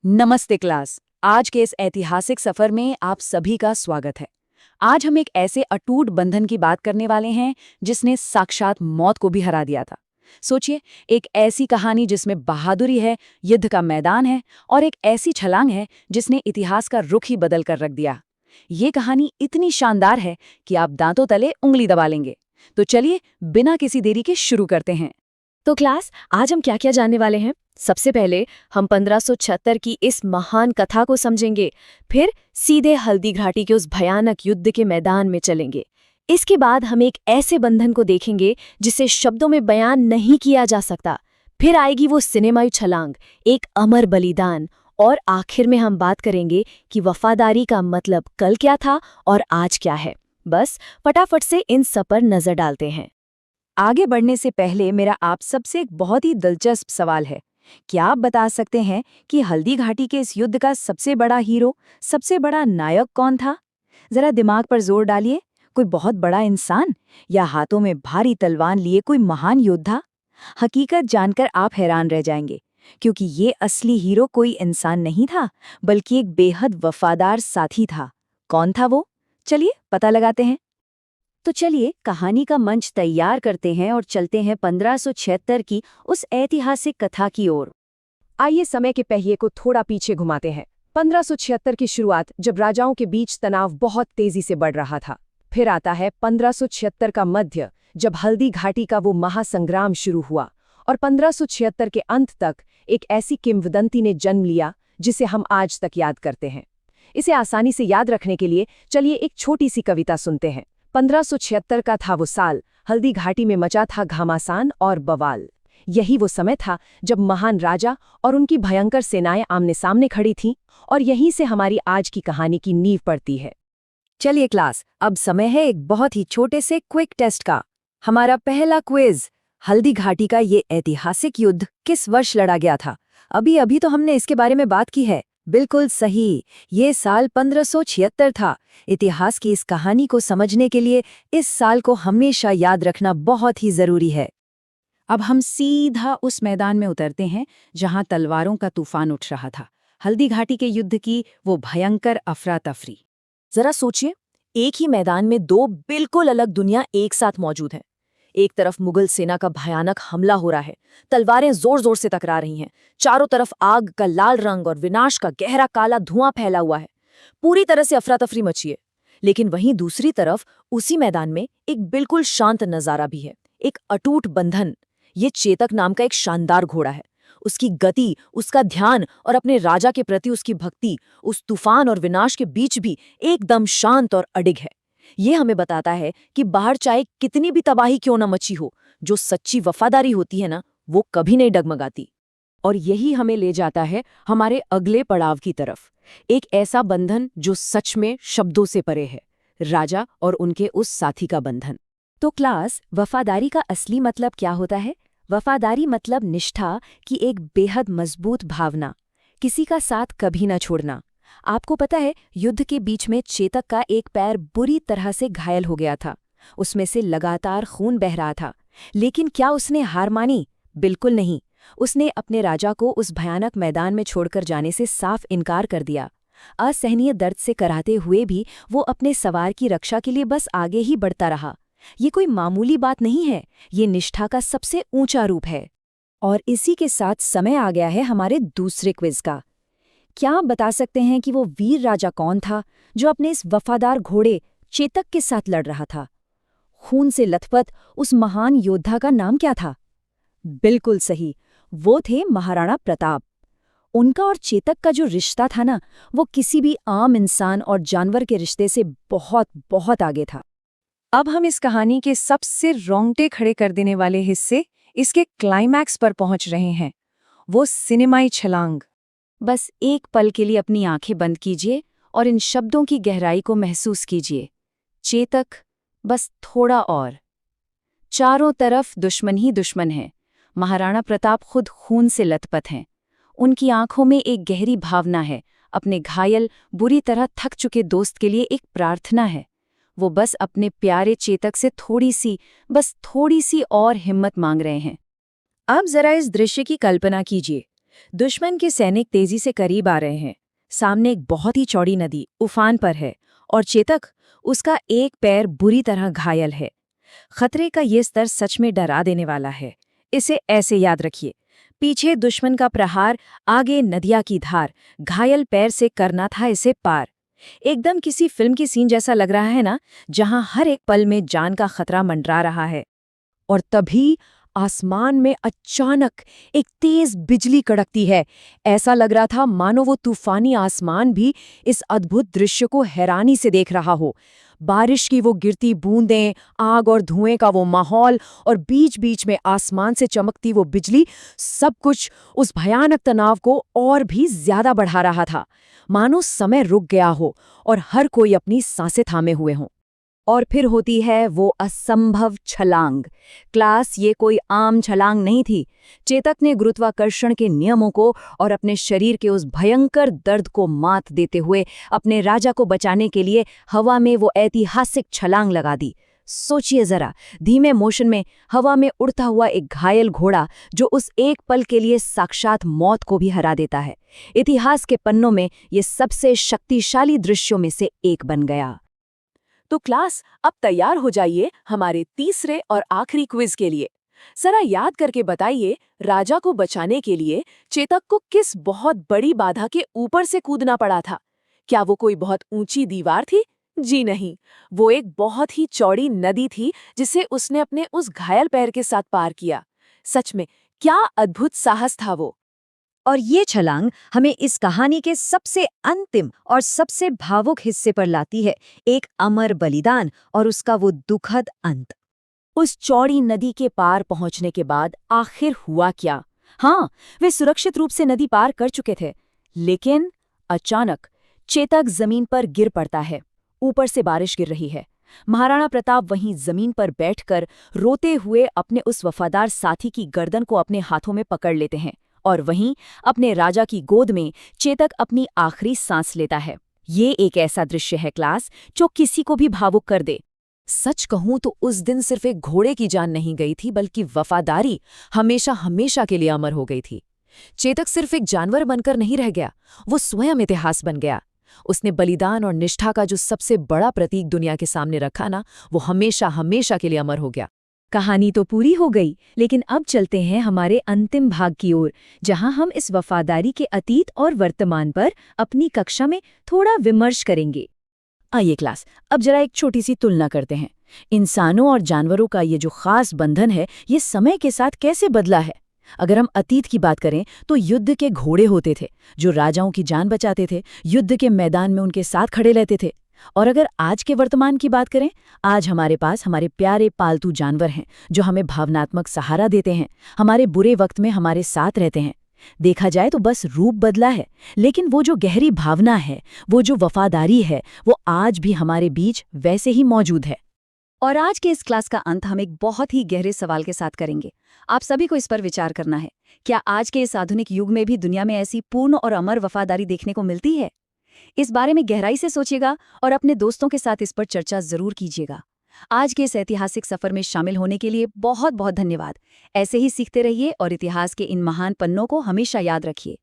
नमस्ते क्लास। आज के इस ऐतिहासिक सफर में आप सभी का स्वागत है। आज हम एक ऐसे अटूट बंधन की बात करने वाले हैं जिसने साक्षात मौत को भी हरा दिया था। सोचिए, एक ऐसी कहानी जिसमें बहादुरी है, युद्ध का मैदान है और एक ऐसी छलांग है जिसने इतिहास का रुख ही बदल कर रख दिया। ये कहानी इतनी शानदार है कि आप दांतों तले उंगली दबा लेंगे। तो चलिए, बिना किसी देरी के शुरू करते हैं। तो क्लास, आज हम क्या क्या जानने वाले हैं? सबसे पहले हम 1576 की इस महान कथा को समझेंगे, फिर सीधे हल्दी घाटी के उस भयानक युद्ध के मैदान में चलेंगे। इसके बाद हम एक ऐसे बंधन को देखेंगे जिसे शब्दों में बयान नहीं किया जा सकता। फिर आएगी वो सिनेमाई छलांग, एक अमर बलिदान, और आखिर में हम बात करेंगे कि वफादारी का मतलब कल क्या था और आज क्या है। बस फटाफट से इन सब पर नजर डालते हैं। आगे बढ़ने से पहले मेरा आप सबसे एक बहुत ही दिलचस्प सवाल है। क्या आप बता सकते हैं कि हल्दी घाटी के इस युद्ध का सबसे बड़ा हीरो, सबसे बड़ा नायक कौन था? जरा दिमाग पर जोर डालिए। कोई बहुत बड़ा इंसान या हाथों में भारी तलवार लिए कोई महान योद्धा? हकीकत जानकर आप हैरान रह जाएंगे, क्योंकि ये असली हीरो कोई इंसान नहीं था, बल्कि एक बेहद वफादार साथी था। कौन था वो? चलिए पता लगाते हैं। तो चलिए, कहानी का मंच तैयार करते हैं और चलते हैं 1576 की उस ऐतिहासिक कथा की ओर। आइए समय के पहिए को थोड़ा पीछे घुमाते हैं। 1576 की शुरुआत, जब राजाओं के बीच तनाव बहुत तेजी से बढ़ रहा था। फिर आता है 1576 का मध्य, जब हल्दी घाटी का वो महासंग्राम शुरू हुआ। और 1576 के अंत तक एक ऐसी किंवदंती ने जन्म लिया जिसे हम आज तक याद करते हैं। इसे आसानी से याद रखने के लिए चलिए एक छोटी सी कविता सुनते हैं। 1576 का था वो साल, हल्दी घाटी में मचा था घमासान और बवाल। यही वो समय था जब महान राजा और उनकी भयंकर सेनाएं आमने सामने खड़ी थीं, और यहीं से हमारी आज की कहानी की नींव पड़ती है। चलिए क्लास, अब समय है एक बहुत ही छोटे से क्विक टेस्ट का। हमारा पहला क्विज, हल्दी घाटी का ये ऐतिहासिक युद्ध किस वर्ष लड़ा गया था? अभी तो हमने इसके बारे में बात की है। बिल्कुल सही, ये साल 1576 था। इतिहास की इस कहानी को समझने के लिए इस साल को हमेशा याद रखना बहुत ही जरूरी है। अब हम सीधा उस मैदान में उतरते हैं जहां तलवारों का तूफान उठ रहा था। हल्दी घाटी के युद्ध की वो भयंकर अफरा तफरी। जरा सोचिए, एक ही मैदान में दो बिल्कुल अलग दुनिया एक साथ मौजूद हैं। एक तरफ मुगल सेना का भयानक हमला हो रहा है, तलवारें जोर जोर से टकरा रही हैं। चारों तरफ आग का लाल रंग और विनाश का गहरा काला धुआं फैला हुआ है। पूरी तरह से अफरा तफरी मची है। लेकिन वहीं दूसरी तरफ उसी मैदान में एक बिल्कुल शांत नजारा भी है, एक अटूट बंधन। ये चेतक नाम का एक शानदार घोड़ा है। उसकी गति, उसका ध्यान और अपने राजा के प्रति उसकी भक्ति उस तूफान और विनाश के बीच भी एकदम शांत और अडिग है। ये हमें बताता है कि बाहर चाहे कितनी भी तबाही क्यों न मची हो, जो सच्ची वफादारी होती है ना, वो कभी नहीं डगमगाती। और यही हमें ले जाता है हमारे अगले पड़ाव की तरफ, एक ऐसा बंधन जो सच में शब्दों से परे है, राजा और उनके उस साथी का बंधन। तो क्लास, वफादारी का असली मतलब क्या होता है? वफादारी मतलब निष्ठा की एक बेहद मजबूत भावना, किसी का साथ कभी न छोड़ना। आपको पता है, युद्ध के बीच में चेतक का एक पैर बुरी तरह से घायल हो गया था। उसमें से लगातार खून बह रहा था। लेकिन क्या उसने हार मानी? बिल्कुल नहीं। उसने अपने राजा को उस भयानक मैदान में छोड़कर जाने से साफ इनकार कर दिया। असहनीय दर्द से कराहते हुए भी वो अपने सवार की रक्षा के लिए बस आगे ही बढ़ता रहा। ये कोई मामूली बात नहीं है, ये निष्ठा का सबसे ऊंचा रूप है। और इसी के साथ समय आ गया है हमारे दूसरे क्विज का। क्या आप बता सकते हैं कि वो वीर राजा कौन था जो अपने इस वफादार घोड़े चेतक के साथ लड़ रहा था? खून से लथपथ उस महान योद्धा का नाम क्या था? बिल्कुल सही, वो थे महाराणा प्रताप। उनका और चेतक का जो रिश्ता था ना, वो किसी भी आम इंसान और जानवर के रिश्ते से बहुत बहुत आगे था। अब हम इस कहानी के सबसे रोंगटे खड़े कर देने वाले हिस्से, इसके क्लाइमैक्स पर पहुंच रहे हैं, वो सिनेमाई छलांग। बस एक पल के लिए अपनी आंखें बंद कीजिए और इन शब्दों की गहराई को महसूस कीजिए। चेतक, बस थोड़ा और। चारों तरफ दुश्मन ही दुश्मन है। महाराणा प्रताप खुद खून से लथपथ हैं। उनकी आंखों में एक गहरी भावना है, अपने घायल, बुरी तरह थक चुके दोस्त के लिए एक प्रार्थना है। वो बस अपने प्यारे चेतक से बस थोड़ी सी और हिम्मत मांग रहे हैं। अब जरा इस दृश्य की कल्पना कीजिए। दुश्मन के सैनिक तेजी से करीब आ रहे हैं। सामने एक बहुत ही चौड़ी नदी उफान पर है और चेतक, उसका एक पैर बुरी तरह घायल है। खतरे का ये स्तर सच में डरा देने वाला है। इसे ऐसे याद रखिए, पीछे दुश्मन का प्रहार, आगे नदिया की धार, घायल पैर से करना था इसे पार। एकदम किसी फिल्म की सीन जैसा लग रहा है ना, जहां हर एक पल में जान का खतरा मंडरा रहा है। और तभी आसमान में अचानक एक तेज बिजली कड़कती है। ऐसा लग रहा था मानो वो तूफानी आसमान भी इस अद्भुत दृश्य को हैरानी से देख रहा हो। बारिश की वो गिरती बूंदें, आग और धुएं का वो माहौल और बीच-बीच में आसमान से चमकती वो बिजली, सब कुछ उस भयानक तनाव को और भी ज्यादा बढ़ा रहा था। मानो समय रुक गया हो और हर कोई अपनी सांसें थामे हुए हों। और फिर होती है वो असंभव छलांग। क्लास, ये कोई आम छलांग नहीं थी। चेतक ने गुरुत्वाकर्षण के नियमों को और अपने शरीर के उस भयंकर दर्द को मात देते हुए अपने राजा को बचाने के लिए हवा में वो ऐतिहासिक छलांग लगा दी। सोचिए जरा, धीमे मोशन में हवा में उड़ता हुआ एक घायल घोड़ा जो उस एक पल के लिए साक्षात मौत को भी हरा देता है। इतिहास के पन्नों में ये सबसे शक्तिशाली दृश्यों में से एक बन गया। तो क्लास, अब तैयार हो जाइए हमारे तीसरे और आखिरी क्विज के लिए। जरा याद करके बताइए, राजा को बचाने के लिए चेतक को किस बहुत बड़ी बाधा के ऊपर से कूदना पड़ा था? क्या वो कोई बहुत ऊंची दीवार थी? जी नहीं, वो एक बहुत ही चौड़ी नदी थी जिसे उसने अपने उस घायल पैर के साथ पार किया। सच में क्या अद्भुत साहस था वो। और ये छलांग हमें इस कहानी के सबसे अंतिम और सबसे भावुक हिस्से पर लाती है, एक अमर बलिदान और उसका वो दुखद अंत। उस चौड़ी नदी के पार पहुंचने के बाद आखिर हुआ क्या? हाँ, वे सुरक्षित रूप से नदी पार कर चुके थे, लेकिन अचानक चेतक जमीन पर गिर पड़ता है। ऊपर से बारिश गिर रही है। महाराणा प्रताप वहीं जमीन पर बैठकर रोते हुए अपने उस वफादार साथी की गर्दन को अपने हाथों में पकड़ लेते हैं और वहीं अपने राजा की गोद में चेतक अपनी आखिरी सांस लेता है। ये एक ऐसा दृश्य है क्लास, जो किसी को भी भावुक कर दे। सच कहूं तो उस दिन सिर्फ एक घोड़े की जान नहीं गई थी, बल्कि वफादारी हमेशा हमेशा के लिए अमर हो गई थी। चेतक सिर्फ एक जानवर बनकर नहीं रह गया, वो स्वयं इतिहास बन गया। उसने बलिदान और निष्ठा का जो सबसे बड़ा प्रतीक दुनिया के सामने रखा ना, वो हमेशा हमेशा के लिए अमर हो गया। कहानी तो पूरी हो गई, लेकिन अब चलते हैं हमारे अंतिम भाग की ओर, जहां हम इस वफादारी के अतीत और वर्तमान पर अपनी कक्षा में थोड़ा विमर्श करेंगे। आइए क्लास, अब जरा एक छोटी सी तुलना करते हैं। इंसानों और जानवरों का ये जो खास बंधन है, ये समय के साथ कैसे बदला है। अगर हम अतीत की बात करें तो युद्ध के घोड़े होते थे जो राजाओं की जान बचाते थे, युद्ध के मैदान में उनके साथ खड़े रहते थे। और अगर आज के वर्तमान की बात करें, आज हमारे पास हमारे प्यारे पालतू जानवर हैं जो हमें भावनात्मक सहारा देते हैं, हमारे बुरे वक्त में हमारे साथ रहते हैं। देखा जाए तो बस रूप बदला है, लेकिन वो जो गहरी भावना है, वो जो वफादारी है, वो आज भी हमारे बीच वैसे ही मौजूद है। और आज के इस क्लास का अंत हम एक बहुत ही गहरे सवाल के साथ करेंगे। आप सभी को इस पर विचार करना है, क्या आज के इस आधुनिक युग में भी दुनिया में ऐसी पूर्ण और अमर वफादारी देखने को मिलती है? इस बारे में गहराई से सोचिएगा और अपने दोस्तों के साथ इस पर चर्चा जरूर कीजिएगा। आज के इस ऐतिहासिक सफर में शामिल होने के लिए बहुत बहुत धन्यवाद। ऐसे ही सीखते रहिए और इतिहास के इन महान पन्नों को हमेशा याद रखिए।